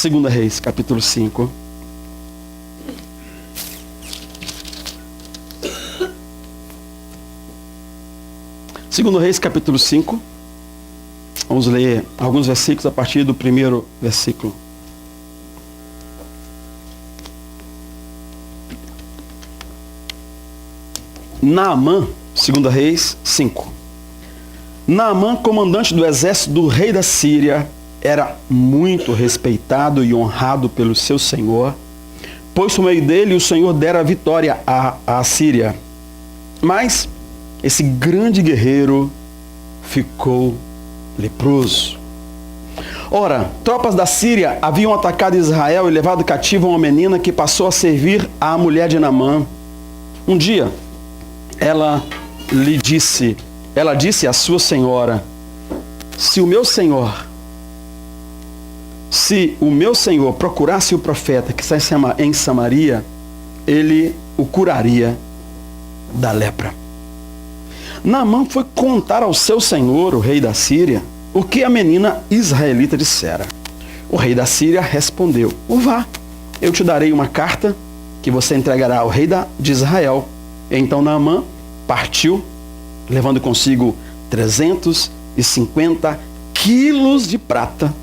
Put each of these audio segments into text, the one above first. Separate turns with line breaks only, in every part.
2 Reis, capítulo 5. Segundo Reis, capítulo 5. Vamos ler alguns versículos a partir do primeiro versículo. Naamã, 2 Reis 5. Naamã, comandante do exército do rei da Síria, era muito respeitado e honrado pelo seu senhor, pois por meio dele o Senhor dera a vitória à Síria. Mas esse grande guerreiro ficou leproso. Ora, tropas da Síria haviam atacado Israel e levado cativa uma menina que passou a servir à mulher de Naamã. Um dia, ela disse à sua senhora: se o meu senhor procurasse o profeta que está em Samaria, ele o curaria da lepra. Naamã foi contar ao seu senhor, o rei da Síria, o que a menina israelita dissera. O rei da Síria respondeu: vá, eu te darei uma carta que você entregará ao rei de Israel. Então Naamã partiu, levando consigo 350 quilos de prata,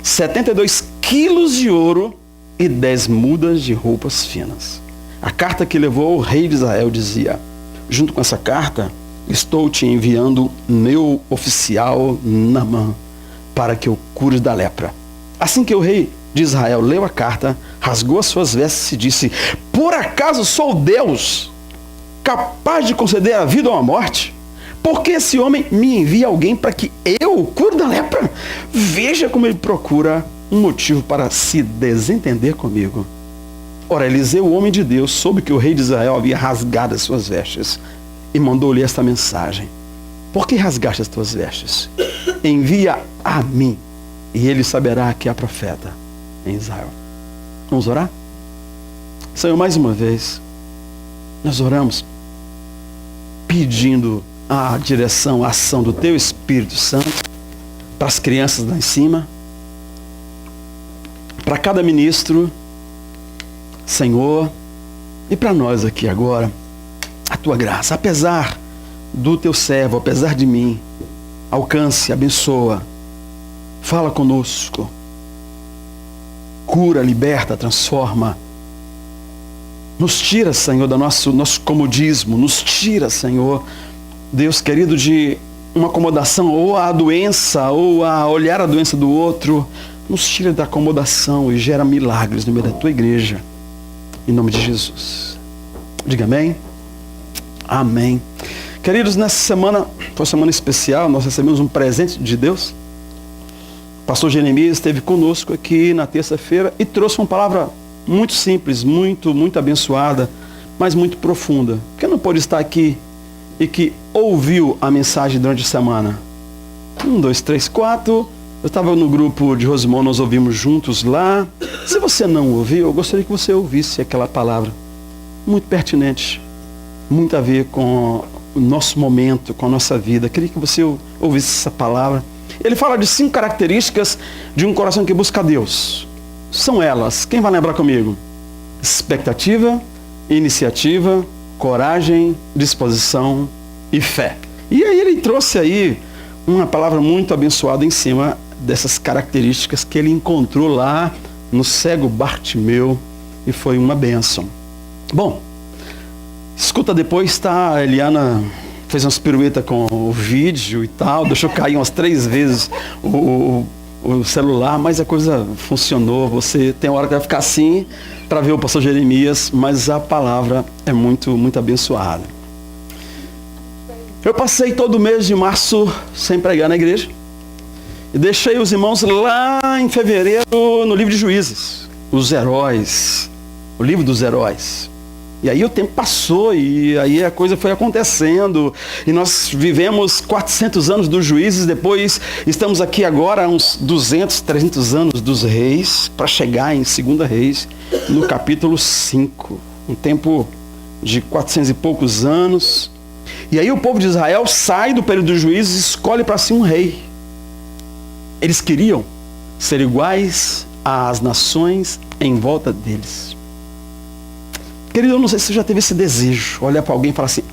72 quilos de ouro e 10 mudas de roupas finas. A carta que levou ao rei de Israel dizia: junto com essa carta, estou te enviando meu oficial Naamã, para que o cures da lepra. Assim que o rei de Israel leu a carta, rasgou as suas vestes e disse: por acaso sou Deus, capaz de conceder a vida ou a morte? Porque esse homem me envia alguém para que eu o cure da lepra? Veja como ele procura um motivo para se desentender comigo. Ora, Eliseu, o homem de Deus, soube que o rei de Israel havia rasgado as suas vestes e mandou-lhe esta mensagem: por que rasgaste as tuas vestes? Envia a mim, e ele saberá que há profeta em Israel. Vamos orar? Senhor, mais uma vez, nós oramos pedindo a direção, a ação do Teu Espírito Santo para as crianças lá em cima, para cada ministro, Senhor, e para nós aqui agora, a Tua graça, apesar do Teu servo, apesar de mim, alcance, abençoa, fala conosco, cura, liberta, transforma. Nos tira, Senhor, do nosso comodismo. Nos tira, Senhor, Deus querido, de uma acomodação ou à doença, ou a olhar a doença do outro. Nos tira da acomodação e gera milagres no meio da Tua igreja. Em nome de Jesus. Diga amém. Amém. Queridos, nessa semana, foi uma semana especial, nós recebemos um presente de Deus. O pastor Jeremias esteve conosco aqui na terça-feira e trouxe uma palavra muito simples, muito abençoada, mas muito profunda. Quem não pode estar aqui e que ouviu a mensagem durante a semana? 1, 2, 3, 4. Eu estava no grupo de Rosimão, nós ouvimos juntos lá. Se você não ouviu, eu gostaria que você ouvisse aquela palavra. Muito pertinente, muito a ver com o nosso momento, com a nossa vida. Eu queria que você ouvisse essa palavra. Ele fala de 5 características de um coração que busca Deus. São elas, quem vai lembrar comigo? Expectativa, iniciativa, coragem, disposição e fé. E aí ele trouxe aí uma palavra muito abençoada em cima dessas características que ele encontrou lá no cego Bartimeu, e foi uma bênção. Bom, escuta depois, tá? A Eliana fez umas piruetas com o vídeo e tal, deixou cair umas 3 vezes o celular, mas a coisa funcionou. Você tem hora que vai ficar assim para ver o pastor Jeremias, mas a palavra é muito abençoada. Eu passei todo o mês de março sem pregar na igreja e deixei os irmãos lá em fevereiro no livro de Juízes, os heróis, o livro dos heróis. E aí o tempo passou e aí a coisa foi acontecendo. E nós vivemos 400 anos dos juízes, depois estamos aqui agora uns 200, 300 anos dos reis, para chegar em 2 Reis, no capítulo 5. Um tempo de 400 e poucos anos. E aí o povo de Israel sai do período dos juízes e escolhe para si um rei. Eles queriam ser iguais às nações em volta deles. Querido, eu não sei se você já teve esse desejo, olhar para alguém e falar assim,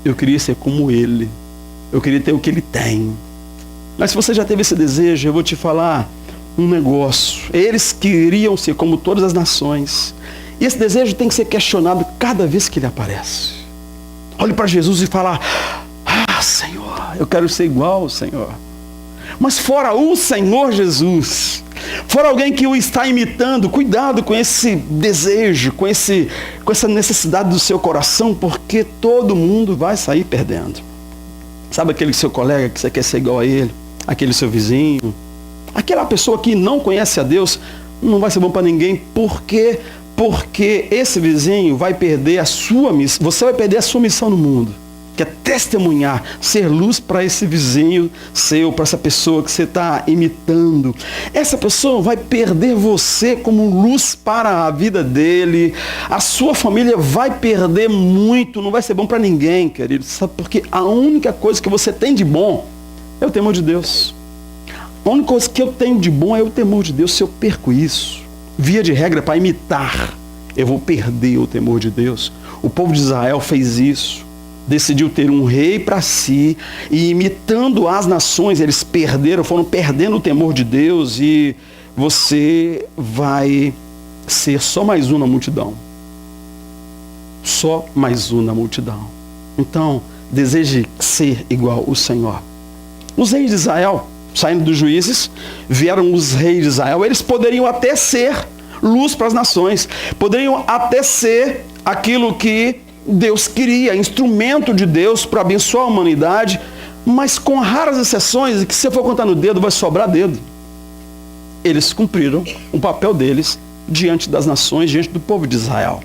eu queria ser como ele, eu queria ter o que ele tem. Mas se você já teve esse desejo, eu vou te falar um negócio. Eles queriam ser como todas as nações. E esse desejo tem que ser questionado cada vez que ele aparece. Olhe para Jesus e fala, Senhor, eu quero ser igual ao Senhor. Mas fora o Senhor Jesus, fora alguém que o está imitando, cuidado com esse desejo, com essa necessidade do seu coração, porque todo mundo vai sair perdendo. Sabe aquele seu colega que você quer ser igual a ele? Aquele seu vizinho? Aquela pessoa que não conhece a Deus, não vai ser bom para ninguém. Por quê? Porque esse vizinho vai perder a sua missão, você vai perder a sua missão no mundo, que é testemunhar, ser luz para esse vizinho seu, para essa pessoa que você está imitando. Essa pessoa vai perder você como luz para a vida dele, a sua família vai perder muito, não vai ser bom para ninguém, querido. Sabe por quê? A única coisa que você tem de bom é o temor de Deus. A única coisa que eu tenho de bom é o temor de Deus. Se eu perco isso, via de regra, para imitar, eu vou perder o temor de Deus. O povo de Israel fez isso. Decidiu ter um rei para si, e imitando as nações, eles foram perdendo o temor de Deus, e você vai ser só mais um na multidão. Só mais um na multidão. Então, deseje ser igual ao Senhor. Os reis de Israel, saindo dos juízes, vieram os reis de Israel, eles poderiam até ser luz para as nações, poderiam até ser aquilo que Deus queria, instrumento de Deus para abençoar a humanidade, mas com raras exceções, e que se você for contar no dedo, vai sobrar dedo. Eles cumpriram o papel deles diante das nações, diante do povo de Israel.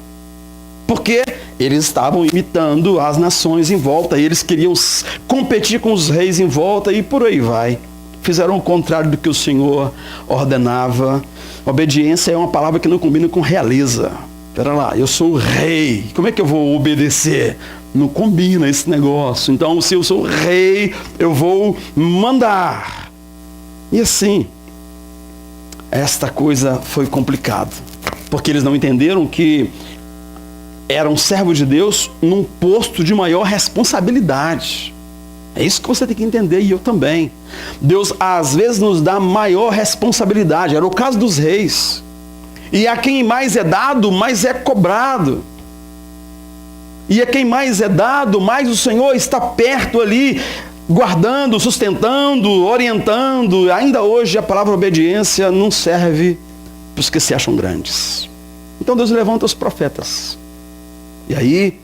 Porque eles estavam imitando as nações em volta, e eles queriam competir com os reis em volta, e por aí vai. Fizeram o contrário do que o Senhor ordenava. Obediência é uma palavra que não combina com realeza. Espera lá, eu sou o rei, como é que eu vou obedecer? Não combina esse negócio. Então, se eu sou o rei, eu vou mandar. E assim, esta coisa foi complicada, porque eles não entenderam que eram servos de Deus num posto de maior responsabilidade. É isso que você tem que entender, e eu também. Deus, às vezes, nos dá maior responsabilidade. Era o caso dos reis. E a quem mais é dado, mais é cobrado. E a quem mais é dado, mais o Senhor está perto ali, guardando, sustentando, orientando. Ainda hoje a palavra obediência não serve para os que se acham grandes. Então Deus levanta os profetas. E aí,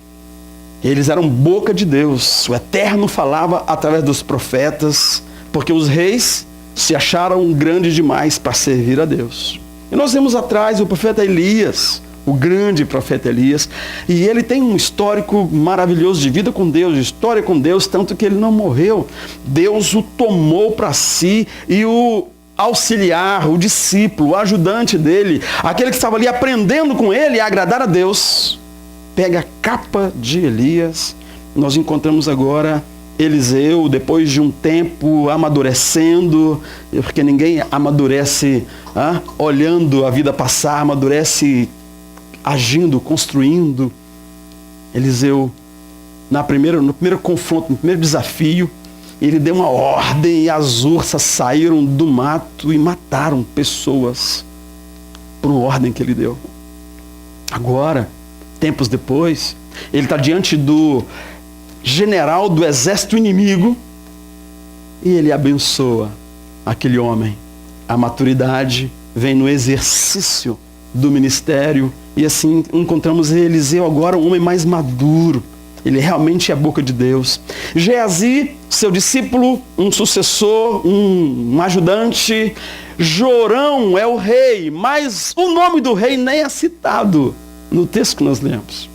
eles eram boca de Deus. O Eterno falava através dos profetas, porque os reis se acharam grandes demais para servir a Deus. E nós vemos atrás o profeta Elias, o grande profeta Elias, e ele tem um histórico maravilhoso de vida com Deus, de história com Deus, tanto que ele não morreu. Deus o tomou para si, e o auxiliar, o discípulo, o ajudante dele, aquele que estava ali aprendendo com ele a agradar a Deus, pega a capa de Elias. Nós encontramos agora Eliseu, depois de um tempo amadurecendo, porque ninguém amadurece olhando a vida passar, amadurece agindo, construindo. Eliseu, no primeiro confronto, no primeiro desafio, ele deu uma ordem e as ursas saíram do mato e mataram pessoas por uma ordem que ele deu. Agora, tempos depois, ele está diante do general do exército inimigo e ele abençoa aquele homem. A maturidade vem no exercício do ministério, e assim encontramos Eliseu agora um homem mais maduro. Ele realmente é a boca de Deus. Geazi, seu discípulo, um sucessor, um ajudante. Jorão é o rei, mas o nome do rei nem é citado no texto que nós lemos.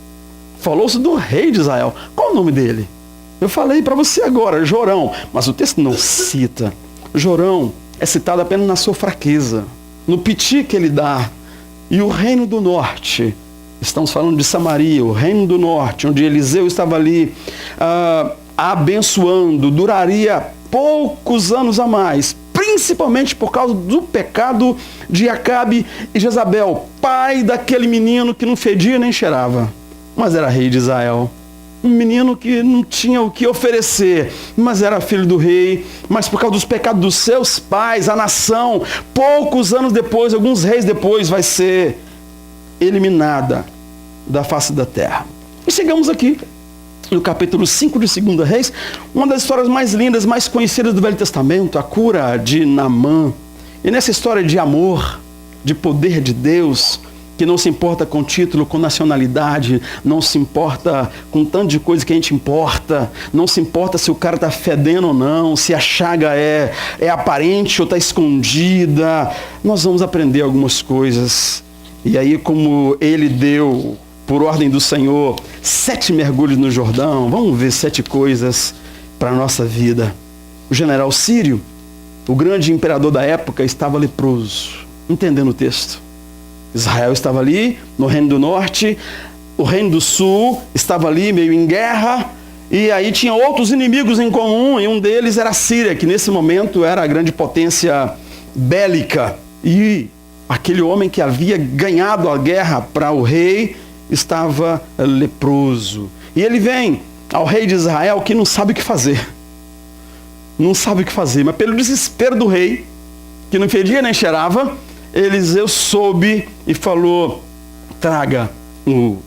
Falou-se do rei de Israel. Qual o nome dele? Eu falei para você agora, Jorão, mas o texto não cita. Jorão é citado apenas na sua fraqueza, no piti que ele dá. E o reino do norte, estamos falando de Samaria, o reino do norte, onde Eliseu estava ali abençoando, duraria poucos anos a mais, principalmente por causa do pecado de Acabe e Jezabel, pai daquele menino que não fedia nem cheirava, mas era rei de Israel. Um menino que não tinha o que oferecer, mas era filho do rei. Mas por causa dos pecados dos seus pais, a nação, poucos anos depois, alguns reis depois, vai ser eliminada da face da terra. E chegamos aqui no capítulo 5 de 2 Reis, uma das histórias mais lindas, mais conhecidas do Velho Testamento, a cura de Naamã. E nessa história de amor, de poder de Deus, que não se importa com título, com nacionalidade, não se importa com tanto de coisa que a gente importa, não se importa se o cara está fedendo ou não, se a chaga é aparente ou está escondida. Nós vamos aprender algumas coisas. E aí, como ele deu, por ordem do Senhor, 7 mergulhos no Jordão, vamos ver 7 coisas para a nossa vida. O general sírio, o grande imperador da época, estava leproso. Entendendo o texto. Israel estava ali, no Reino do Norte, o Reino do Sul estava ali, meio em guerra, e aí tinha outros inimigos em comum, e um deles era a Síria, que nesse momento era a grande potência bélica. E aquele homem que havia ganhado a guerra para o rei estava leproso. E ele vem ao rei de Israel que não sabe o que fazer. Não sabe o que fazer, mas pelo desespero do rei, que não fedia nem cheirava, Eliseu soube e falou: traga o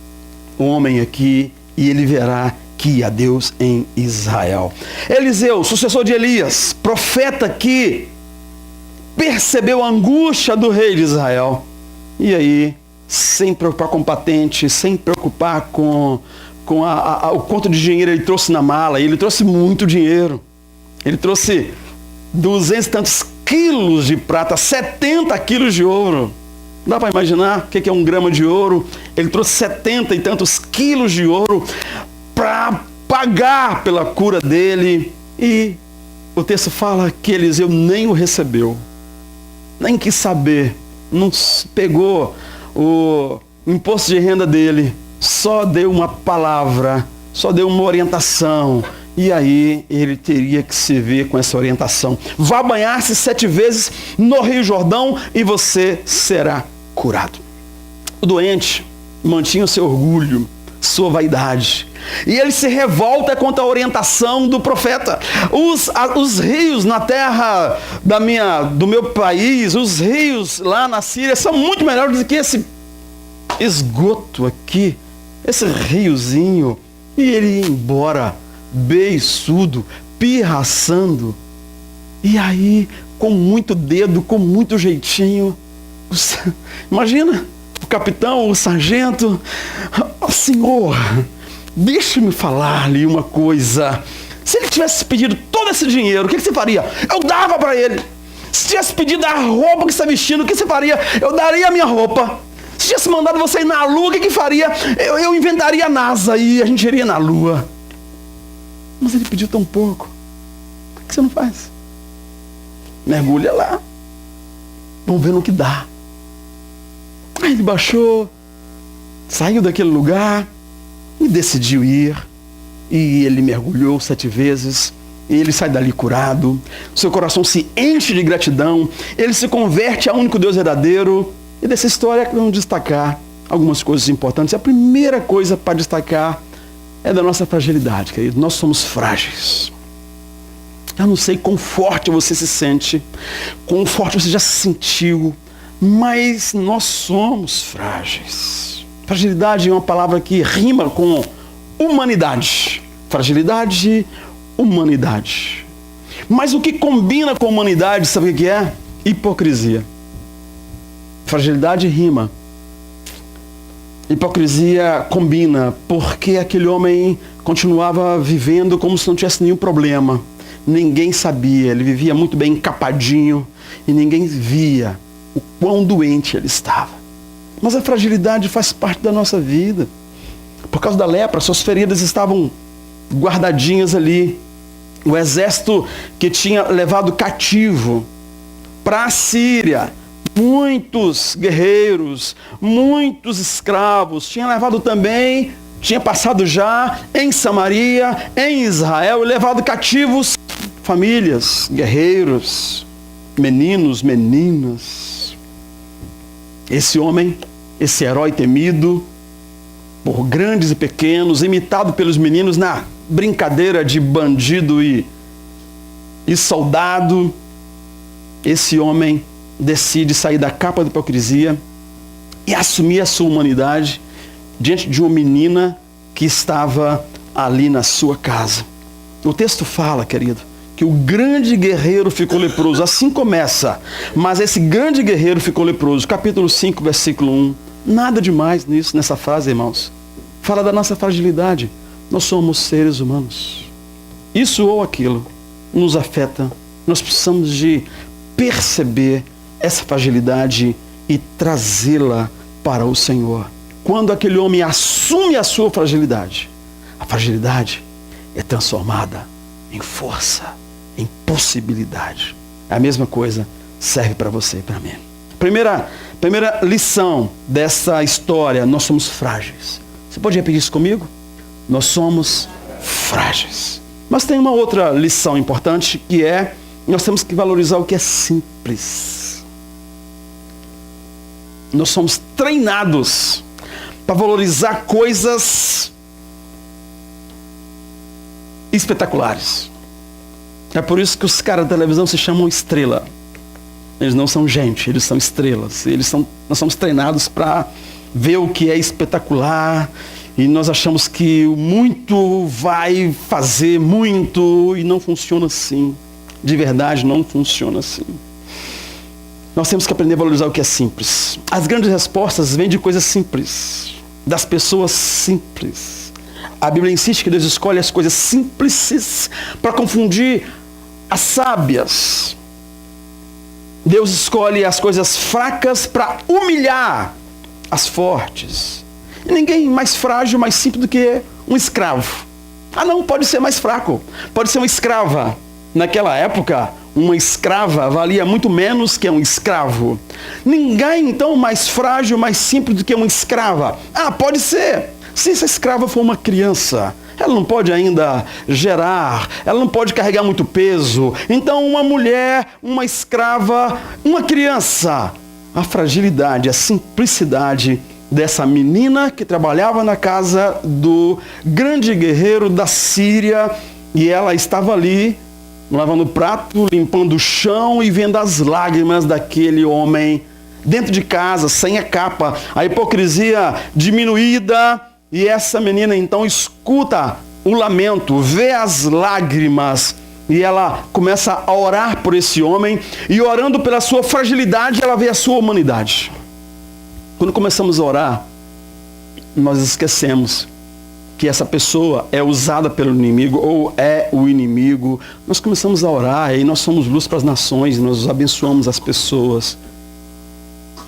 homem aqui e ele verá que há Deus em Israel. Eliseu, sucessor de Elias, profeta que percebeu a angústia do rei de Israel. E aí, sem preocupar com patente, sem preocupar com o quanto de dinheiro ele trouxe na mala, ele trouxe muito dinheiro. Ele trouxe 200 e tantos quilos de prata, 70 quilos de ouro. Dá para imaginar o que é 1 grama de ouro? Ele trouxe 70 e tantos quilos de ouro para pagar pela cura dele. E o texto fala que Eliseu nem o recebeu, nem quis saber, não pegou o imposto de renda dele, só deu uma palavra, só deu uma orientação. E aí ele teria que se ver com essa orientação. Vá banhar-se 7 vezes no Rio Jordão e você será curado. O doente mantinha o seu orgulho, sua vaidade. E ele se revolta contra a orientação do profeta. Os rios na terra do meu país, os rios lá na Síria, são muito melhores do que esse esgoto aqui, esse riozinho. E ele ia embora beiçudo, pirraçando. E aí, com muito dedo, com muito jeitinho, imagina o capitão, o sargento: senhor, deixe-me falar-lhe uma coisa. Se ele tivesse pedido todo esse dinheiro, o que você faria? Eu dava para ele. Se tivesse pedido a roupa que você está vestindo, o que você faria? Eu daria a minha roupa. Se tivesse mandado você ir na lua, o que faria? Eu inventaria a NASA e a gente iria na lua. Mas ele pediu tão pouco. Por que você não faz? Mergulha lá. Vamos ver no que dá. Aí ele baixou, saiu daquele lugar e decidiu ir. E ele mergulhou 7 vezes. E ele sai dali curado. Seu coração se enche de gratidão. Ele se converte ao único Deus verdadeiro. E dessa história vamos destacar algumas coisas importantes. A primeira coisa para destacar é da nossa fragilidade, querido. Nós somos frágeis. Eu não sei quão forte você se sente, quão forte você já se sentiu, mas nós somos frágeis. Fragilidade é uma palavra que rima com humanidade. Fragilidade, humanidade. Mas o que combina com humanidade, sabe o que é? Hipocrisia. Fragilidade rima. Hipocrisia combina, porque aquele homem continuava vivendo como se não tivesse nenhum problema. Ninguém sabia, ele vivia muito bem encapadinho e ninguém via o quão doente ele estava. Mas a fragilidade faz parte da nossa vida. Por causa da lepra, suas feridas estavam guardadinhas ali. O exército que tinha levado cativo para a Síria muitos guerreiros, muitos escravos, tinha levado também, tinha passado já em Samaria, em Israel, e levado cativos famílias, guerreiros. meninos, meninas. Esse homem, esse herói temido por grandes e pequenos, imitado pelos meninos na brincadeira de bandido e soldado, esse homem decide sair da capa da hipocrisia e assumir a sua humanidade diante de uma menina que estava ali na sua casa. O texto fala, querido, que o grande guerreiro ficou leproso. Assim começa. Mas esse grande guerreiro ficou leproso. Capítulo 5, versículo 1. Nada demais nisso, nessa frase, irmãos. Fala da nossa fragilidade. Nós somos seres humanos. Isso ou aquilo nos afeta. Nós precisamos de perceber essa fragilidade e trazê-la para o Senhor. Quando aquele homem assume a sua fragilidade, a fragilidade é transformada em força, em possibilidade. A mesma coisa serve para você e para mim. Primeira lição dessa história: nós somos frágeis. Você pode repetir isso comigo? Nós somos frágeis. Mas tem uma outra lição importante, que é: nós temos que valorizar o que é simples. Nós somos treinados para valorizar coisas espetaculares. É por isso que os caras da televisão se chamam estrela. Eles não são gente, eles são estrelas. Nós somos treinados para ver o que é espetacular, e nós achamos que o muito vai fazer muito, e não funciona assim. De verdade, não funciona assim. Nós temos que aprender a valorizar o que é simples. As grandes respostas vêm de coisas simples, das pessoas simples. A Bíblia insiste que Deus escolhe as coisas simples para confundir as sábias. Deus escolhe as coisas fracas para humilhar as fortes. E ninguém mais frágil, mais simples do que um escravo. Ah não, pode ser mais fraco. Pode ser uma escrava. Naquela época, uma escrava valia muito menos que um escravo. Ninguém, então, mais frágil, mais simples do que uma escrava. Ah, pode ser. Se essa escrava for uma criança, ela não pode ainda gerar, ela não pode carregar muito peso. Então, uma mulher, uma escrava, uma criança. A fragilidade, a simplicidade dessa menina que trabalhava na casa do grande guerreiro da Síria, e ela estava ali lavando o prato, limpando o chão e vendo as lágrimas daquele homem dentro de casa, sem a capa, a hipocrisia diminuída. E essa menina então escuta o lamento, vê as lágrimas, e ela começa a orar por esse homem, e orando pela sua fragilidade, ela vê a sua humanidade. Quando começamos a orar, nós esquecemos que essa pessoa é usada pelo inimigo, ou é o inimigo. Nós começamos a orar, e nós somos luz para as nações, nós abençoamos as pessoas.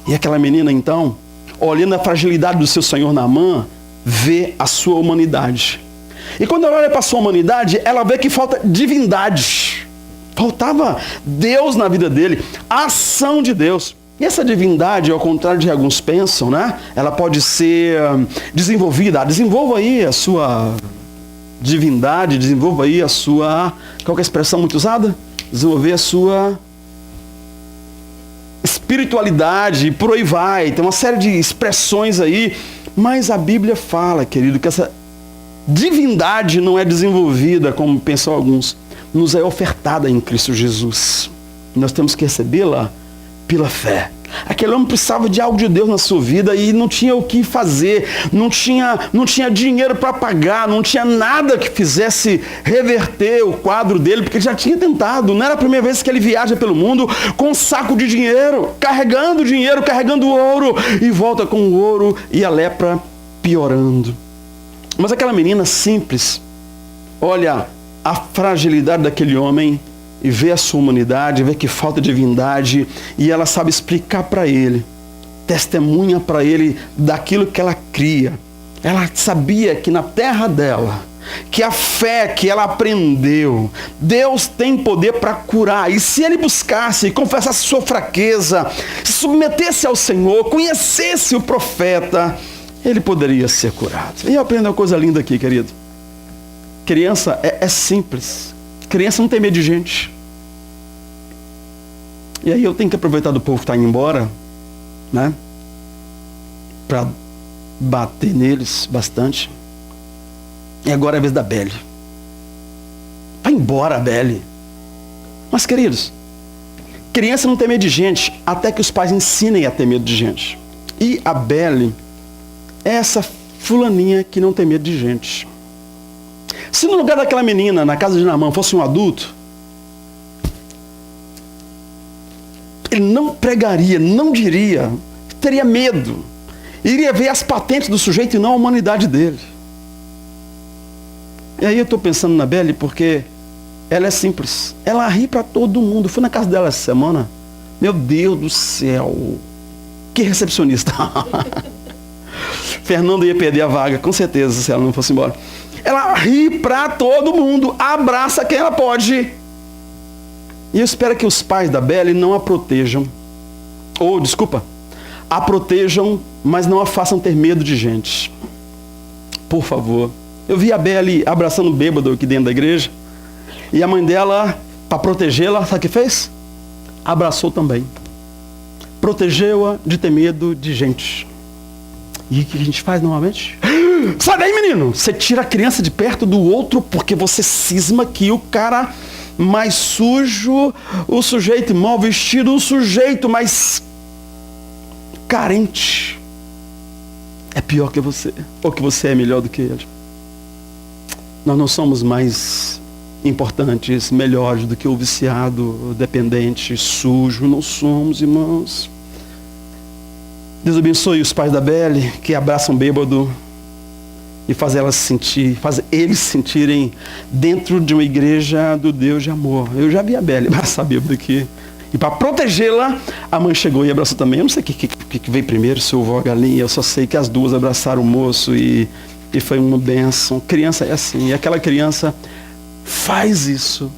E aquela menina então, olhando a fragilidade do seu senhor Naamã, vê a sua humanidade. E quando ela olha para a sua humanidade, ela vê que falta divindade. Faltava Deus na vida dele, a ação de Deus. E essa divindade, ao contrário de alguns pensam, né? Ela pode ser desenvolvida. Desenvolva aí a sua divindade, desenvolva aí a sua... Qual que é a expressão muito usada? Desenvolver a sua espiritualidade, e por aí vai. Tem uma série de expressões aí. Mas a Bíblia fala, querido, que essa divindade não é desenvolvida, como pensam alguns. Nos é ofertada em Cristo Jesus. Nós temos que recebê-la pela fé. Aquele homem precisava de algo de Deus na sua vida e não tinha o que fazer, não tinha dinheiro para pagar, não tinha nada que fizesse reverter o quadro dele, porque ele já tinha tentado. Não era a primeira vez que ele viaja pelo mundo com um saco de dinheiro, carregando ouro, e volta com o ouro e a lepra piorando. Mas aquela menina simples olha a fragilidade daquele homem e vê a sua humanidade, vê que falta divindade, e ela sabe explicar para ele, testemunha para ele daquilo que ela cria. Ela sabia que na terra dela, que a fé que ela aprendeu, Deus tem poder para curar, e se ele buscasse, confessasse sua fraqueza, se submetesse ao Senhor, conhecesse o profeta, ele poderia ser curado. E eu aprendo uma coisa linda aqui, querido. Criança é simples. Criança não tem medo de gente. E aí eu tenho que aproveitar do povo que está indo embora, né? Para bater neles bastante. E agora é a vez da Belle. Vai embora, Belle. Mas, queridos, criança não tem medo de gente até que os pais ensinem a ter medo de gente. E a Belle é essa fulaninha que não tem medo de gente. Se no lugar daquela menina, na casa de Naamã, fosse um adulto, ele não pregaria, não diria, teria medo. Iria ver as patentes do sujeito e não a humanidade dele. E aí eu estou pensando na Belle porque ela é simples. Ela ri para todo mundo. Fui na casa dela essa semana. Meu Deus do céu. Que recepcionista. Fernando ia perder a vaga, com certeza, se ela não fosse embora. Ela ri para todo mundo. Abraça quem ela pode. E eu espero que os pais da Belle não a protejam. A protejam, mas não a façam ter medo de gente. Por favor. Eu vi a Belle abraçando um bêbado aqui dentro da igreja. E a mãe dela, para protegê-la, sabe o que fez? Abraçou também. Protegeu-a de ter medo de gente. E o que a gente faz normalmente? Sai daí, menino! Você tira a criança de perto do outro porque você cisma que o cara mais sujo, o sujeito mal vestido, o sujeito mais carente é pior que você. Ou que você é melhor do que ele. Nós não somos mais importantes, melhores do que o viciado, o dependente, sujo. Não somos, irmãos. Deus abençoe os pais da Belle que abraçam bêbado e faz eles sentirem dentro de uma igreja do Deus de amor. Eu já vi a Belle abraçar bêbado aqui. E para protegê-la, a mãe chegou e abraçou também. Eu não sei o que veio primeiro, se houve a galinha. Eu só sei que as duas abraçaram o moço e foi uma bênção. Criança é assim. E aquela criança faz isso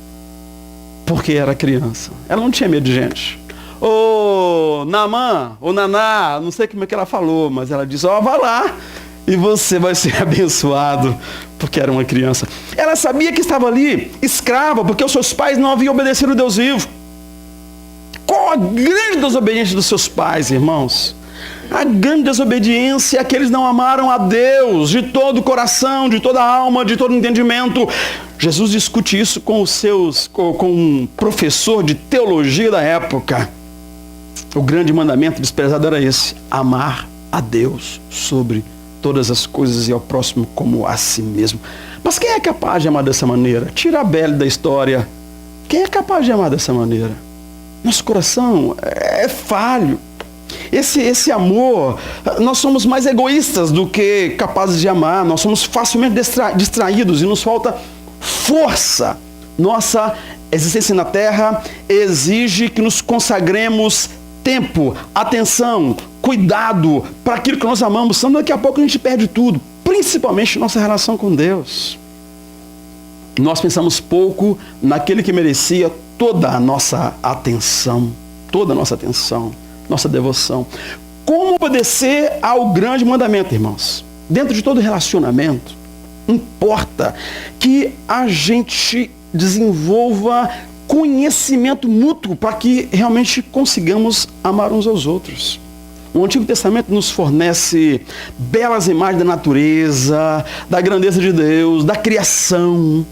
porque era criança. Ela não tinha medo de gente. Ô Naamã, ô Naná, não sei como é que ela falou, mas ela disse, vai lá e você vai ser abençoado, porque era uma criança. Ela sabia que estava ali escrava, porque os seus pais não haviam obedecido o Deus vivo. Qual a grande desobediência dos seus pais, irmãos? A grande desobediência é que eles não amaram a Deus de todo o coração, de toda a alma, de todo o entendimento. Jesus discute isso com um professor de teologia da época. O grande mandamento desprezado era esse: amar a Deus sobre todas as coisas e ao próximo como a si mesmo. Mas quem é capaz de amar dessa maneira? Tira a Belle da história. Quem é capaz de amar dessa maneira? Nosso coração é falho. Esse amor, nós somos mais egoístas do que capazes de amar. Nós somos facilmente distraídos e nos falta força. Nossa existência na Terra exige que nos consagremos tempo, atenção, cuidado para aquilo que nós amamos. Senão daqui a pouco a gente perde tudo, principalmente nossa relação com Deus. Nós pensamos pouco naquele que merecia toda a nossa atenção, nossa devoção. Como obedecer ao grande mandamento, irmãos? Dentro de todo relacionamento, importa que a gente desenvolva conhecimento mútuo para que realmente consigamos amar uns aos outros. O Antigo Testamento nos fornece belas imagens da natureza, da grandeza de Deus, da criação,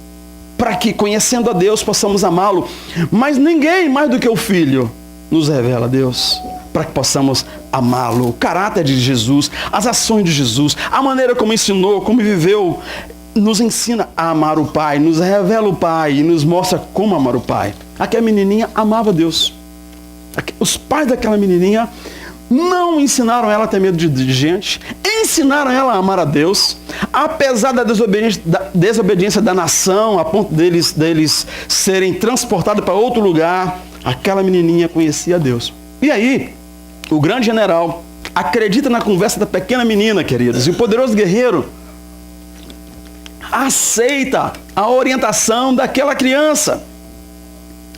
para que, conhecendo a Deus, possamos amá-lo. Mas ninguém mais do que o Filho nos revela a Deus, para que possamos amá-lo. O caráter de Jesus, as ações de Jesus, a maneira como ensinou, como viveu, nos ensina a amar o Pai, nos revela o Pai e nos mostra como amar o Pai. Aquela menininha amava Deus. Os pais daquela menininha não ensinaram ela a ter medo de gente, ensinaram ela a amar a Deus, apesar da desobediência da nação, a ponto deles serem transportados para outro lugar. Aquela menininha conhecia a Deus. E aí, o grande general acredita na conversa da pequena menina, queridos, e o poderoso guerreiro aceita a orientação daquela criança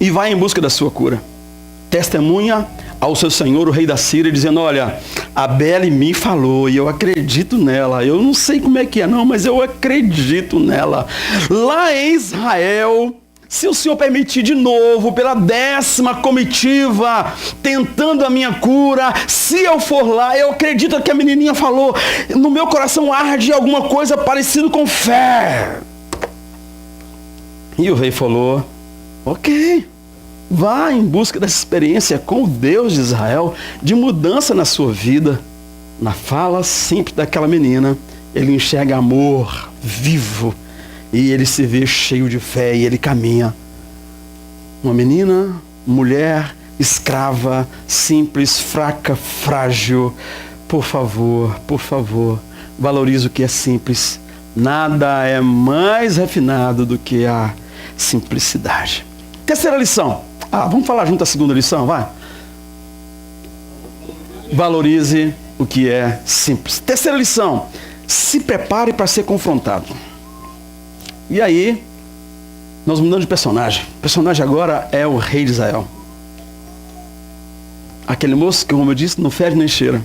e vai em busca da sua cura. Testemunha ao seu senhor, o rei da Síria, dizendo: olha, a Belle me falou e eu acredito nela. Eu não sei como é que é não, mas eu acredito nela. Lá em Israel se o Senhor permitir de novo, pela 10ª comitiva, tentando a minha cura, se eu for lá, eu acredito que a menininha falou, no meu coração arde alguma coisa parecida com fé. E o rei falou, ok, vá em busca dessa experiência com o Deus de Israel, de mudança na sua vida. Na fala simples daquela menina, ele enxerga amor vivo, e ele se vê cheio de fé e ele caminha. Uma menina, mulher, escrava, simples, fraca, frágil. Por favor, valorize o que é simples. Nada é mais refinado do que a simplicidade. Terceira lição. Vamos falar junto a segunda lição, vai. Valorize o que é simples. Terceira lição. Se prepare para ser confrontado. E aí, nós mudamos de personagem. O personagem agora é o rei de Israel. Aquele moço que, como eu disse, não fede nem cheira.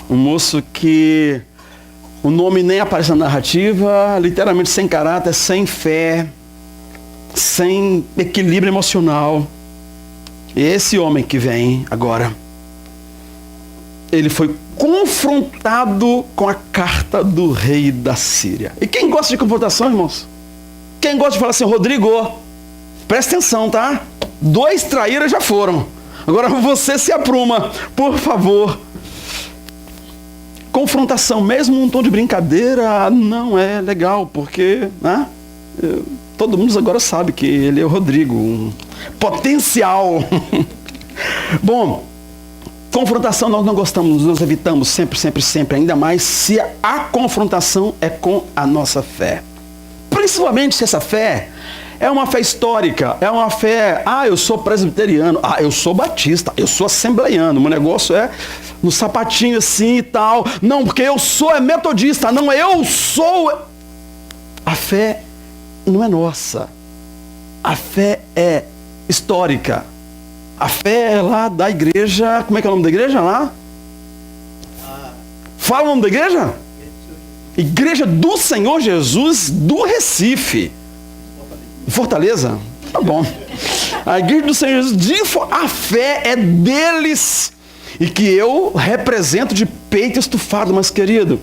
Um moço que o nome nem aparece na narrativa, literalmente sem caráter, sem fé, sem equilíbrio emocional. E esse homem que vem agora, ele foi confrontado com a carta do rei da Síria. E quem gosta de confrontação, irmãos? Quem gosta de falar assim, Rodrigo, presta atenção, tá? 2 traíras já foram. Agora você se apruma, por favor. Confrontação, mesmo num tom de brincadeira, não é legal, porque todo mundo agora sabe que ele é o Rodrigo, um potencial. Bom, confrontação nós não gostamos, nós evitamos sempre, ainda mais se a confrontação é com a nossa fé. Principalmente se essa fé é uma fé histórica, é uma fé, eu sou presbiteriano, eu sou batista, eu sou assembleiano, meu negócio é no sapatinho assim e tal. Não, porque eu sou metodista, não, eu sou... A fé não é nossa, a fé é histórica. A fé é lá da igreja, como é que é o nome da igreja lá? Fala o nome da igreja? Igreja do Senhor Jesus do Recife. Fortaleza? Tá bom. A igreja do Senhor Jesus, a fé é deles. E que eu represento de peito estufado, mas querido,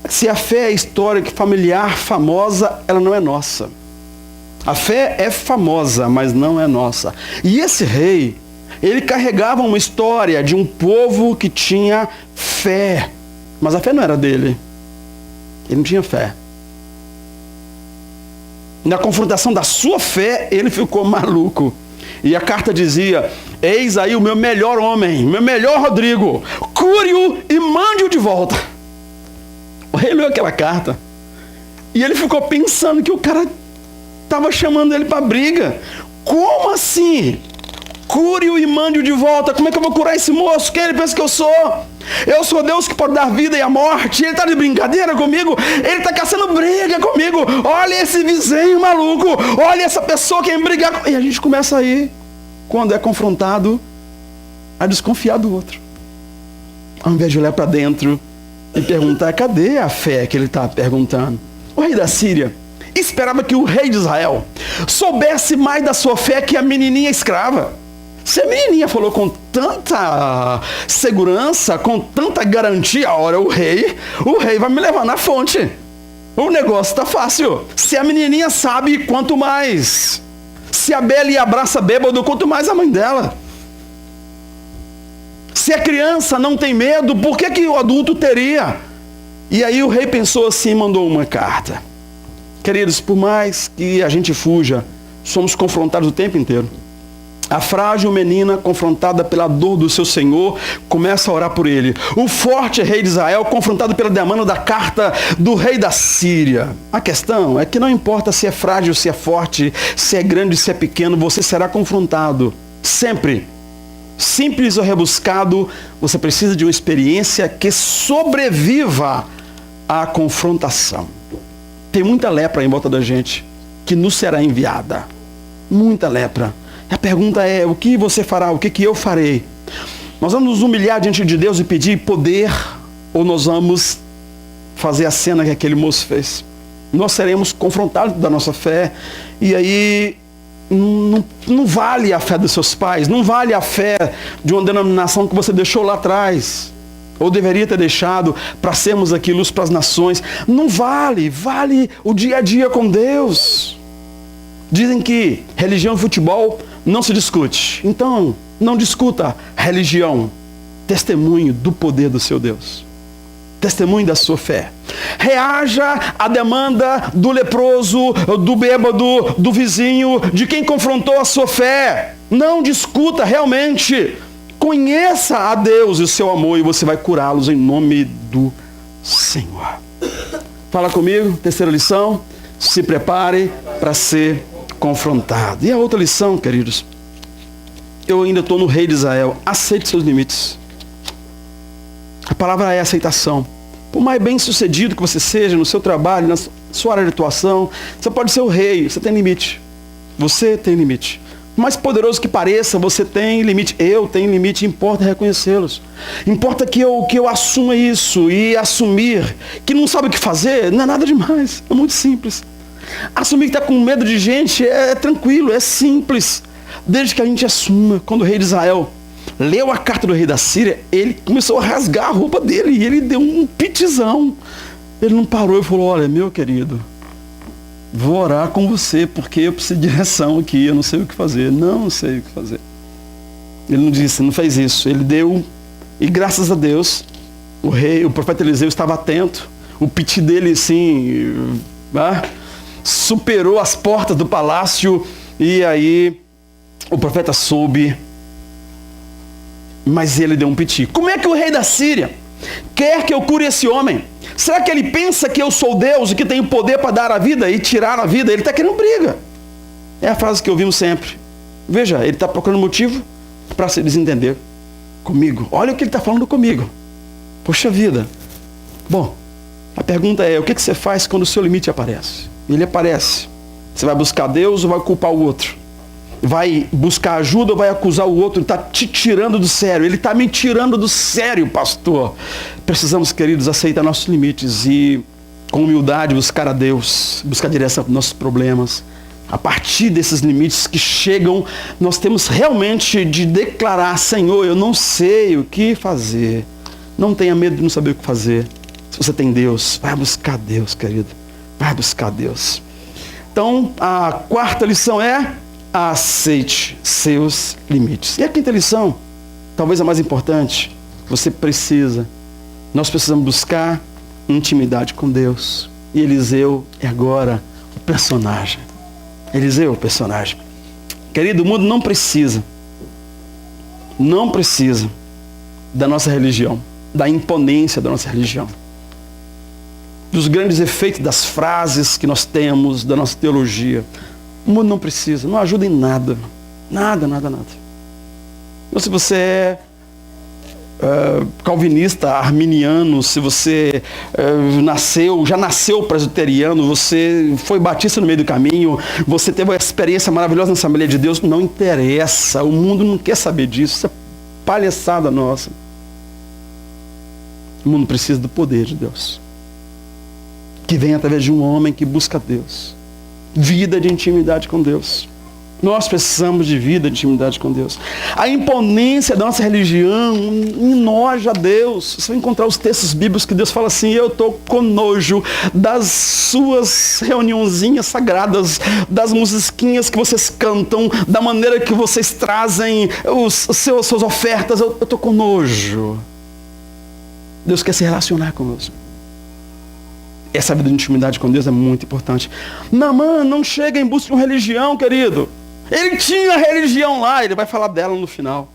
se a fé é histórica, familiar, famosa, ela não é nossa. A fé é famosa, mas não é nossa. E esse rei, ele carregava uma história de um povo que tinha fé. Mas a fé não era dele. Ele não tinha fé. Na confrontação da sua fé, ele ficou maluco. E a carta dizia, eis aí o meu melhor homem, meu melhor Rodrigo, cure-o e mande-o de volta. O rei leu aquela carta. E ele ficou pensando que o cara estava chamando ele para briga. Como assim? Cure-o e mande-o de volta. Como é que eu vou curar esse moço? Quem ele pensa que eu sou? Eu sou Deus que pode dar vida e a morte. Ele está de brincadeira comigo? Ele está caçando briga comigo? Olha esse vizinho maluco. Olha essa pessoa que quer brigar. E a gente começa aí, quando é confrontado, a desconfiar do outro. Ao invés de olhar para dentro e perguntar, cadê a fé que ele está perguntando? O rei da Síria esperava que o rei de Israel soubesse mais da sua fé que a menininha escrava. Se a menininha falou com tanta segurança, com tanta garantia, olha, o rei vai me levar na fonte. O negócio está fácil. Se a menininha sabe, quanto mais. Se a Bela e abraça bêbado, quanto mais a mãe dela. Se a criança não tem medo, por que o adulto teria? E aí o rei pensou assim e mandou uma carta. Queridos, por mais que a gente fuja, somos confrontados o tempo inteiro. A frágil menina, confrontada pela dor do seu senhor, começa a orar por ele. O forte rei de Israel, confrontado pela demanda da carta do rei da Síria. A questão é que não importa se é frágil, se é forte, se é grande, se é pequeno, você será confrontado. Sempre. Simples ou rebuscado, você precisa de uma experiência que sobreviva à confrontação. Tem muita lepra em volta da gente que nos será enviada. Muita lepra. A pergunta é, o que você fará? O que eu farei? Nós vamos nos humilhar diante de Deus e pedir poder? Ou nós vamos fazer a cena que aquele moço fez? Nós seremos confrontados da nossa fé. E aí não vale a fé dos seus pais, não vale a fé de uma denominação que você deixou lá atrás, ou deveria ter deixado para sermos aqui luz para as nações. Não vale, vale o dia a dia com Deus. Dizem que religião e futebol não se discute. Então, não discuta religião. Testemunho do poder do seu Deus. Testemunho da sua fé. Reaja à demanda do leproso, do bêbado, do vizinho, de quem confrontou a sua fé. Não discuta realmente. Conheça a Deus e o seu amor e você vai curá-los em nome do Senhor. Fala comigo, terceira lição. Se prepare para ser confrontado. E a outra lição, queridos, eu ainda estou no rei de Israel. Aceite seus limites. A palavra é aceitação. Por mais bem sucedido que você seja no seu trabalho, na sua área de atuação, você pode ser o rei, você tem limite. Você tem limite. Por mais poderoso que pareça, você tem limite. Eu tenho limite, importa reconhecê-los. Importa que eu assuma isso e assumir que não sabe o que fazer, não é nada demais, é muito simples. Assumir que está com medo de gente é tranquilo, é simples. Desde que a gente assuma. Quando o rei de Israel leu a carta do rei da Síria, ele começou a rasgar a roupa dele e ele deu um pitizão. Ele não parou e falou: olha, meu querido, vou orar com você porque eu preciso de direção aqui, eu não sei o que fazer. Não sei o que fazer. Ele não disse, não fez isso. Ele deu, e graças a Deus, o profeta Eliseu estava atento. O piti dele, assim, superou as portas do palácio e aí o profeta soube, mas ele deu um piti. Como é que o rei da Síria quer que eu cure esse homem? Será que ele pensa que eu sou Deus e que tenho poder para dar a vida e tirar a vida? Ele está querendo briga. É a frase que ouvimos sempre. Veja, ele está procurando motivo para se desentender comigo. Olha o que ele está falando comigo. Poxa vida. Bom, a pergunta é, o que você faz quando o seu limite aparece? Ele aparece. Você vai buscar Deus ou vai culpar o outro? Vai buscar ajuda ou vai acusar o outro? Ele está te tirando do sério. Ele está me tirando do sério, pastor. Precisamos, queridos, aceitar nossos limites e, com humildade, buscar a Deus, buscar direção para nossos problemas. A partir desses limites que chegam, nós temos realmente de declarar: Senhor, eu não sei o que fazer. Não tenha medo de não saber o que fazer. Se você tem Deus, vai buscar Deus, querido. Vai buscar Deus. Então, a quarta lição é: aceite seus limites. E a quinta lição, talvez a mais importante, nós precisamos buscar intimidade com Deus. E Eliseu é agora o personagem. Eliseu é o personagem. Querido, o mundo não precisa da nossa religião, da imponência da nossa religião, dos grandes efeitos das frases que nós temos, da nossa teologia. O mundo não precisa, não ajuda em nada. Nada. Então, se você é calvinista, arminiano, se você já nasceu presbiteriano, você foi batista no meio do caminho, você teve uma experiência maravilhosa na Assembleia de Deus, não interessa. O mundo não quer saber disso. Isso é palhaçada nossa. O mundo precisa do poder de Deus, que vem através de um homem que busca Deus. Vida de intimidade com Deus. Nós precisamos de vida de intimidade com Deus. A imponência da nossa religião enoja a Deus. Você vai encontrar os textos bíblicos que Deus fala assim: eu estou com nojo das suas reuniãozinhas sagradas, das musiquinhas que vocês cantam, da maneira que vocês trazem suas ofertas. Eu estou com nojo. Deus quer se relacionar conosco. Essa vida de intimidade com Deus é muito importante. Naamã não chega em busca de uma religião, querido. Ele tinha religião lá, ele vai falar dela no final.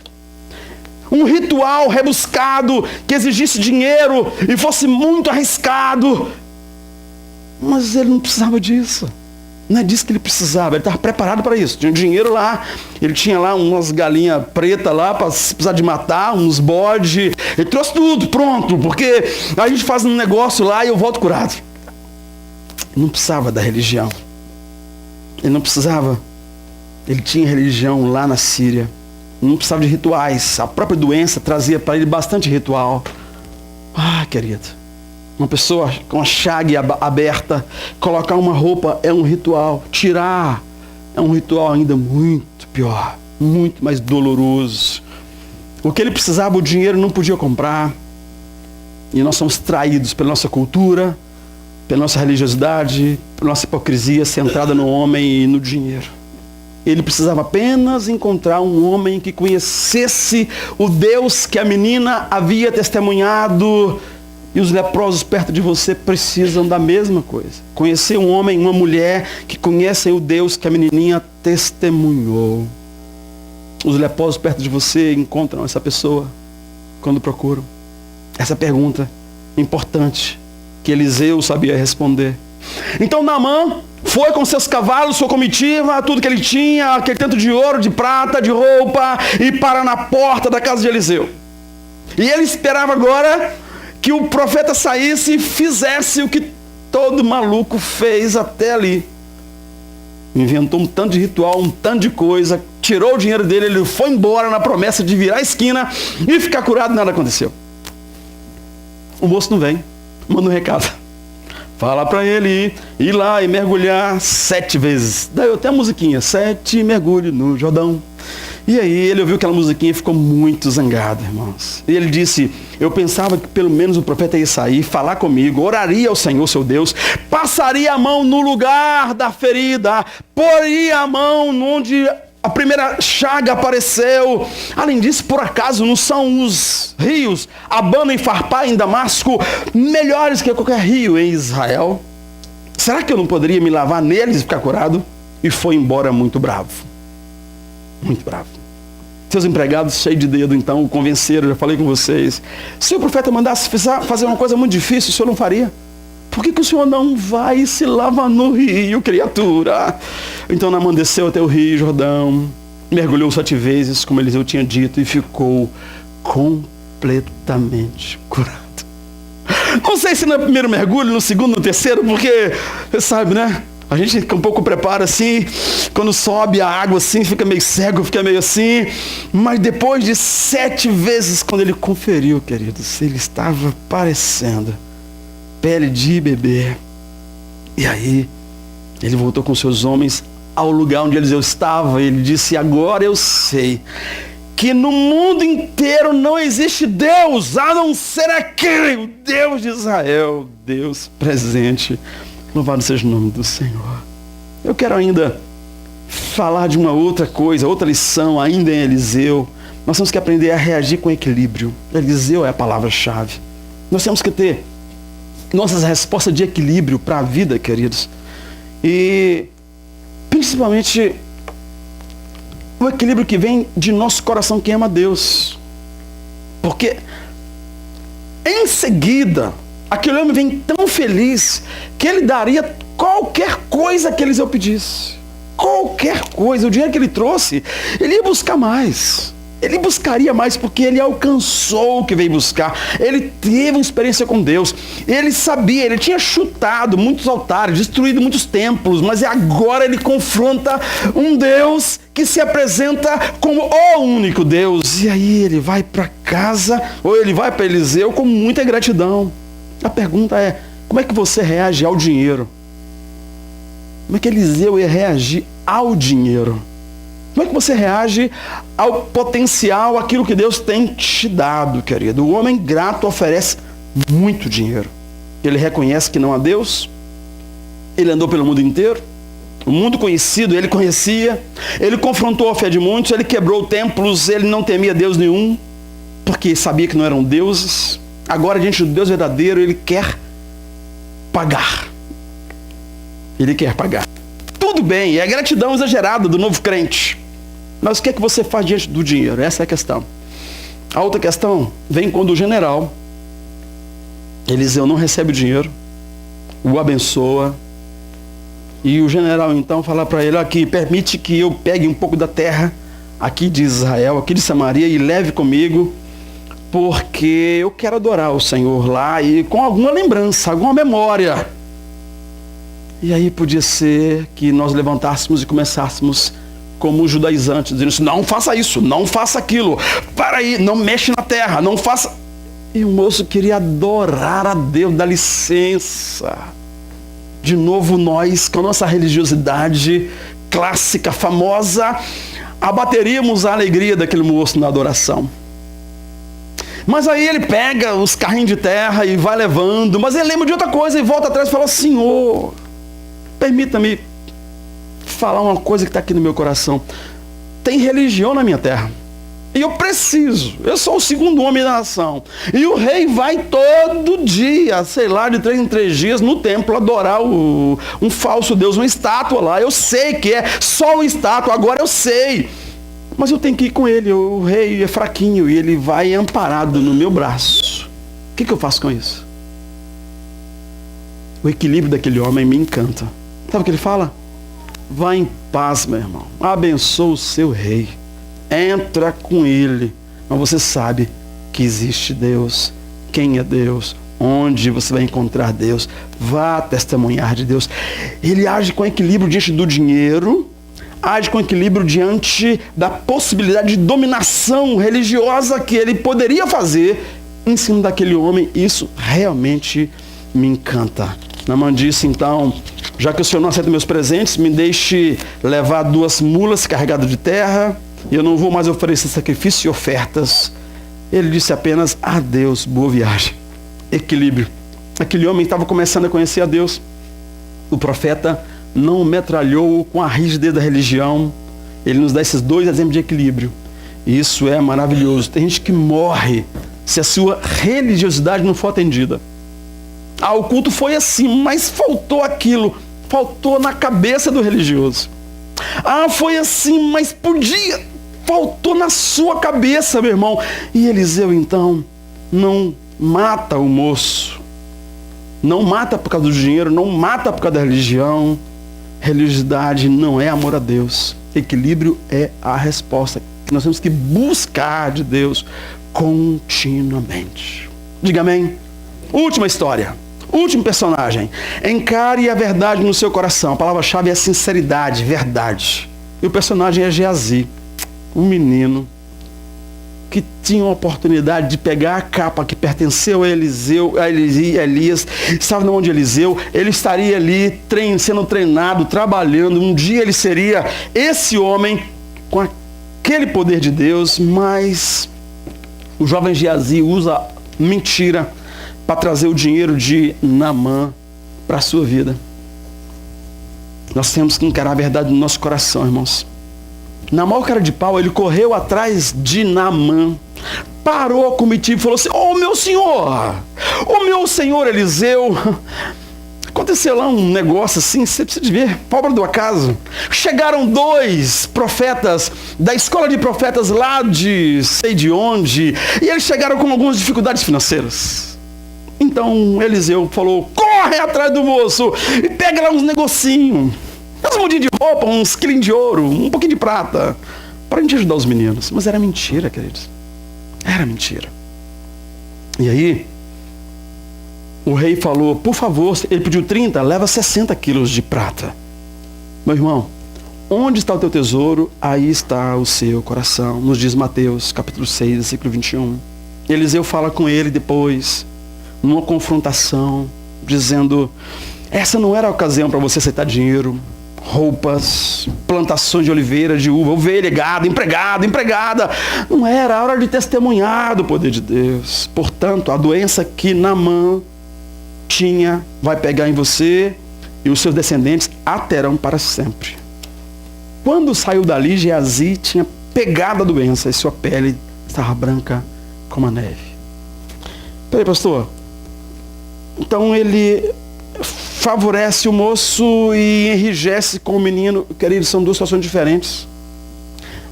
Um ritual rebuscado, que exigisse dinheiro e fosse muito arriscado. Mas ele não precisava disso. Não é disso que ele precisava, ele estava preparado para isso. Tinha dinheiro lá, ele tinha lá umas galinhas pretas lá, para se precisar de matar, uns bodes. Ele trouxe tudo, pronto, porque a gente faz um negócio lá e eu volto curado. Ele não precisava da religião. Ele não precisava. Ele tinha religião lá na Síria. Ele não precisava de rituais. A própria doença trazia para ele bastante ritual. Querido, uma pessoa com a chaga aberta, colocar uma roupa é um ritual. Tirar é um ritual ainda muito pior, muito mais doloroso. O que ele precisava, o dinheiro não podia comprar. E nós somos traídos pela nossa cultura, pela nossa religiosidade, pela nossa hipocrisia centrada no homem e no dinheiro. Ele precisava apenas encontrar um homem que conhecesse o Deus que a menina havia testemunhado. E os leprosos perto de você precisam da mesma coisa. Conhecer um homem, uma mulher que conhecem o Deus que a menininha testemunhou. Os leprosos perto de você encontram essa pessoa quando procuram. Essa pergunta importante que Eliseu sabia responder. Então Naamã foi com seus cavalos, sua comitiva, tudo que ele tinha, aquele tanto de ouro, de prata, de roupa, e para na porta da casa de Eliseu. E ele esperava agora que o profeta saísse e fizesse o que todo maluco fez até ali. Inventou um tanto de ritual, um tanto de coisa, tirou o dinheiro dele, ele foi embora na promessa de virar a esquina e ficar curado, nada aconteceu. O moço não vem, manda um recado. Fala para ele ir lá e mergulhar 7 vezes. Daí eu tenho a musiquinha, 7 mergulho no Jordão. E aí ele ouviu aquela musiquinha e ficou muito zangado, irmãos. E ele disse, eu pensava que pelo menos o profeta ia sair, falar comigo, oraria ao Senhor, seu Deus, passaria a mão no lugar da ferida, poria a mão onde a primeira chaga apareceu. Além disso, por acaso, não são os rios Abana e Farpá em Damasco melhores que qualquer rio em Israel? Será que eu não poderia me lavar neles e ficar curado? E foi embora muito bravo. Muito bravo. Seus empregados, cheios de dedo, então, o convenceram, já falei com vocês. Se o profeta mandasse fazer uma coisa muito difícil, o senhor não faria? Por que o senhor não vai e se lava no rio, criatura? Então Naamã desceu até o rio Jordão, mergulhou 7 vezes, como Eliseu tinha dito, e ficou completamente curado. Não sei se no primeiro mergulho, no segundo, no terceiro, porque, você sabe, né? A gente fica um pouco prepara assim, quando sobe a água assim, fica meio cego, fica meio assim. Mas depois de 7 vezes, quando ele conferiu, queridos, ele estava parecendo pele de bebê. E aí, ele voltou com seus homens ao lugar onde Eliseu estava. Ele disse, agora eu sei que no mundo inteiro não existe Deus, a não ser aquele, o Deus de Israel, Deus presente. Louvado seja o nome do Senhor. Eu quero ainda falar de uma outra coisa, outra lição ainda em Eliseu. Nós temos que aprender a reagir com equilíbrio. Eliseu é a palavra-chave. Nós temos que ter nossas respostas de equilíbrio para a vida, queridos. E principalmente o equilíbrio que vem de nosso coração que ama Deus. Porque em seguida, aquele homem vem tão feliz que ele daria qualquer coisa que Eliseu pedisse. Qualquer coisa. O dinheiro que ele trouxe, ele ia buscar mais. Ele buscaria mais porque ele alcançou o que veio buscar. Ele teve uma experiência com Deus. Ele sabia, ele tinha chutado muitos altares, destruído muitos templos, mas agora ele confronta um Deus que se apresenta como o único Deus. E aí ele vai para casa, ou ele vai para Eliseu com muita gratidão. A pergunta é, como é que você reage ao dinheiro? Como é que Eliseu ia reagir ao dinheiro? Como é que você reage ao potencial, aquilo que Deus tem te dado, querido? O homem grato oferece muito dinheiro. Ele reconhece que não há Deus. Ele andou pelo mundo inteiro. O mundo conhecido, ele conhecia. Ele confrontou a fé de muitos. Ele quebrou templos. Ele não temia Deus nenhum, porque sabia que não eram deuses. Agora, diante do Deus verdadeiro, ele quer pagar. Ele quer pagar. Tudo bem, é a gratidão exagerada do novo crente. Mas o que é que você faz diante do dinheiro? Essa é a questão. A outra questão vem quando o general, Eliseu, não recebe o dinheiro, o abençoa, e o general então fala para ele, aqui, permite que eu pegue um pouco da terra aqui de Israel, aqui de Samaria, e leve comigo, porque eu quero adorar o Senhor lá, e com alguma lembrança, alguma memória. E aí podia ser que nós levantássemos e começássemos como os judaizantes, dizendo assim, não faça isso, não faça aquilo, para aí, não mexe na terra, não faça... E o moço queria adorar a Deus, dá licença. De novo nós, com a nossa religiosidade, clássica, famosa, abateríamos a alegria daquele moço na adoração. Mas aí ele pega os carrinhos de terra e vai levando, mas ele lembra de outra coisa e volta atrás e fala: Senhor, permita-me falar uma coisa que está aqui no meu coração. Tem religião na minha terra. E eu sou o segundo homem da nação. E o rei vai todo dia, sei lá, de 3 em 3 dias, no templo adorar um falso deus, uma estátua lá. Eu sei que é só uma estátua, agora eu sei. Mas eu tenho que ir com ele, o rei é fraquinho e ele vai amparado no meu braço. O que eu faço com isso? O equilíbrio daquele homem me encanta. Sabe o que ele fala? Vá em paz, meu irmão. Abençoa o seu rei. Entra com ele. Mas você sabe que existe Deus. Quem é Deus? Onde você vai encontrar Deus? Vá testemunhar de Deus. Ele age com equilíbrio diante do dinheiro. Age com equilíbrio diante da possibilidade de dominação religiosa que ele poderia fazer em cima daquele homem. Isso realmente me encanta. Naamã disse: então, já que o Senhor não aceita meus presentes, me deixe levar 2 mulas carregadas de terra, e eu não vou mais oferecer sacrifícios e ofertas. Ele disse apenas: adeus, boa viagem. Equilíbrio. Aquele homem estava começando a conhecer a Deus. O profeta não metralhou com a rigidez da religião. Ele nos dá esses 2 exemplos de equilíbrio. E isso é maravilhoso. Tem gente que morre se a sua religiosidade não for atendida. O culto foi assim, mas faltou aquilo. Faltou na cabeça do religioso. Foi assim, mas podia. Faltou na sua cabeça, meu irmão. E Eliseu, então, não mata o moço. Não mata por causa do dinheiro, não mata por causa da religião. Religiosidade não é amor a Deus. Equilíbrio é a resposta que nós temos que buscar de Deus continuamente. Diga amém. Última história. Último personagem. Encare a verdade no seu coração. A palavra-chave é sinceridade, verdade. E o personagem é Geazi, um menino que tinha uma oportunidade de pegar a capa que pertenceu a Elias, estava na mão de Eliseu, ele estaria ali sendo treinado, trabalhando. Um dia ele seria esse homem com aquele poder de Deus, mas o jovem Geazi usa mentira para trazer o dinheiro de Naamã para a sua vida. Nós temos que encarar a verdade no nosso coração, irmãos. Naamã, o cara de pau, ele correu atrás de Naamã, parou a comitiva e falou assim: meu senhor Eliseu, aconteceu lá um negócio assim, você precisa de ver, obra do acaso. Chegaram 2 profetas da escola de profetas lá de sei de onde, e eles chegaram com algumas dificuldades financeiras. Então Eliseu falou: corre atrás do moço e pega lá uns negocinhos, uns mudinhos de roupa, uns quilinhos de ouro, um pouquinho de prata, para a gente ajudar os meninos. Mas era mentira, queridos. Era mentira. E aí, o rei falou: por favor, ele pediu 30, leva 60 quilos de prata. Meu irmão, onde está o teu tesouro, aí está o seu coração. Nos diz Mateus, capítulo 6, versículo 21. Eliseu fala com ele depois, numa confrontação, dizendo: essa não era a ocasião para você aceitar dinheiro, roupas, plantações de oliveira, de uva, ovelha, gado, empregado, empregada. Não era a hora de testemunhar do poder de Deus. Portanto, a doença que Naamã tinha vai pegar em você e os seus descendentes a terão para sempre. Quando saiu dali, Geazi tinha pegado a doença e sua pele estava branca como a neve. Peraí, pastor. Então ele favorece o moço e enrijece com o menino. Queridos, são 2 situações diferentes.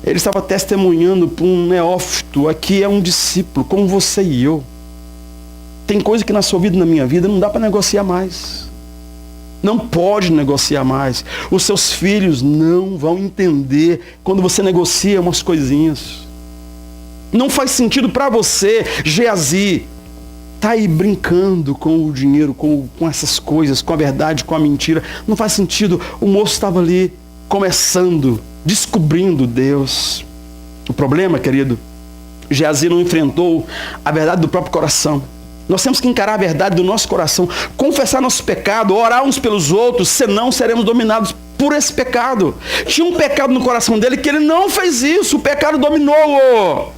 Ele estava testemunhando para um neófito. Aqui é um discípulo, como você e eu. Tem coisa que na sua vida e na minha vida não dá para negociar mais. Não pode negociar mais. Os seus filhos não vão entender quando você negocia umas coisinhas. Não faz sentido para você, Geazi, tá aí brincando com o dinheiro, com essas coisas, com a verdade, com a mentira. Não faz sentido. O moço estava ali começando, descobrindo Deus. O problema, querido, Geazi não enfrentou a verdade do próprio coração. Nós temos que encarar a verdade do nosso coração, confessar nosso pecado, orar uns pelos outros, senão seremos dominados por esse pecado. Tinha um pecado no coração dele que ele não fez isso. O pecado dominou-o.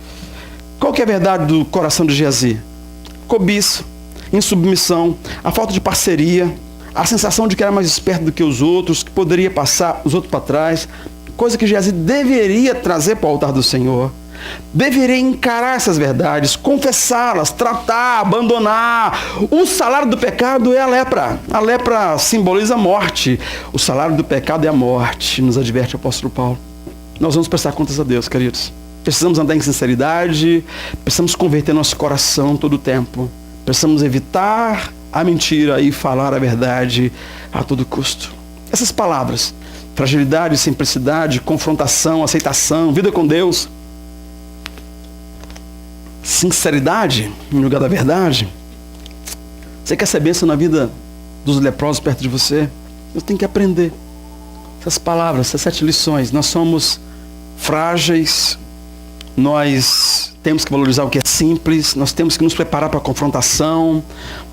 Qual que é a verdade do coração de Geazi? Cobiça, insubmissão, a falta de parceria, a sensação de que era mais esperto do que os outros, que poderia passar os outros para trás. Coisa que Geazi deveria trazer para o altar do Senhor. Deveria encarar essas verdades, confessá-las, tratar, abandonar. O salário do pecado é a lepra. A lepra simboliza a morte. O salário do pecado é a morte, nos adverte o apóstolo Paulo. Nós vamos prestar contas a Deus, queridos. Precisamos andar em sinceridade, precisamos converter nosso coração todo o tempo. Precisamos evitar a mentira e falar a verdade a todo custo. Essas palavras, fragilidade, simplicidade, confrontação, aceitação, vida com Deus, sinceridade em lugar da verdade. Você quer ser bênção na vida dos leprosos perto de você? Você tem que aprender essas palavras, essas 7 lições. Nós somos frágeis, nós temos que valorizar o que é simples, nós temos que nos preparar para a confrontação,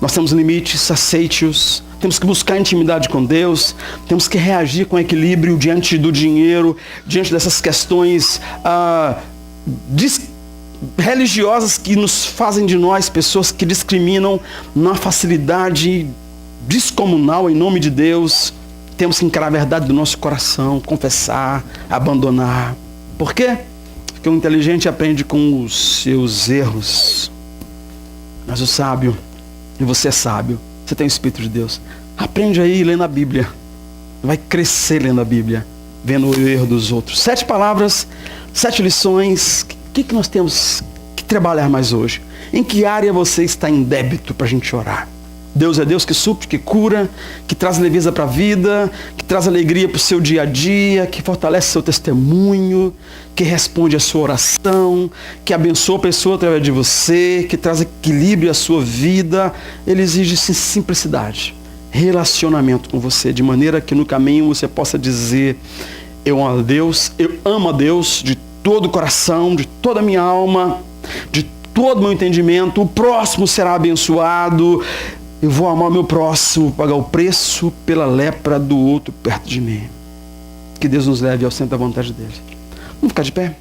nós temos limites, aceite-os, temos que buscar intimidade com Deus, temos que reagir com equilíbrio diante do dinheiro, diante dessas questões religiosas que nos fazem de nós pessoas que discriminam na facilidade descomunal em nome de Deus. Temos que encarar a verdade do nosso coração, confessar, abandonar. Por quê? Porque o inteligente aprende com os seus erros. Mas o sábio, e você é sábio, você tem o Espírito de Deus, aprende aí lendo a Bíblia. Vai crescer lendo a Bíblia, vendo o erro dos outros. 7 palavras, 7 lições. O que nós temos que trabalhar mais hoje? Em que área você está em débito para a gente orar? Deus é Deus que supre, que cura, que traz leveza para a vida, que traz alegria para o seu dia a dia, que fortalece seu testemunho, que responde a sua oração, que abençoa a pessoa através de você, que traz equilíbrio à sua vida. Ele exige simplicidade, relacionamento com você, de maneira que no caminho você possa dizer: eu amo a Deus de todo o coração, de toda a minha alma, de todo o meu entendimento. O próximo será abençoado. Eu vou amar o meu próximo, pagar o preço pela lepra do outro perto de mim. Que Deus nos leve ao centro da vontade dele. Vamos ficar de pé?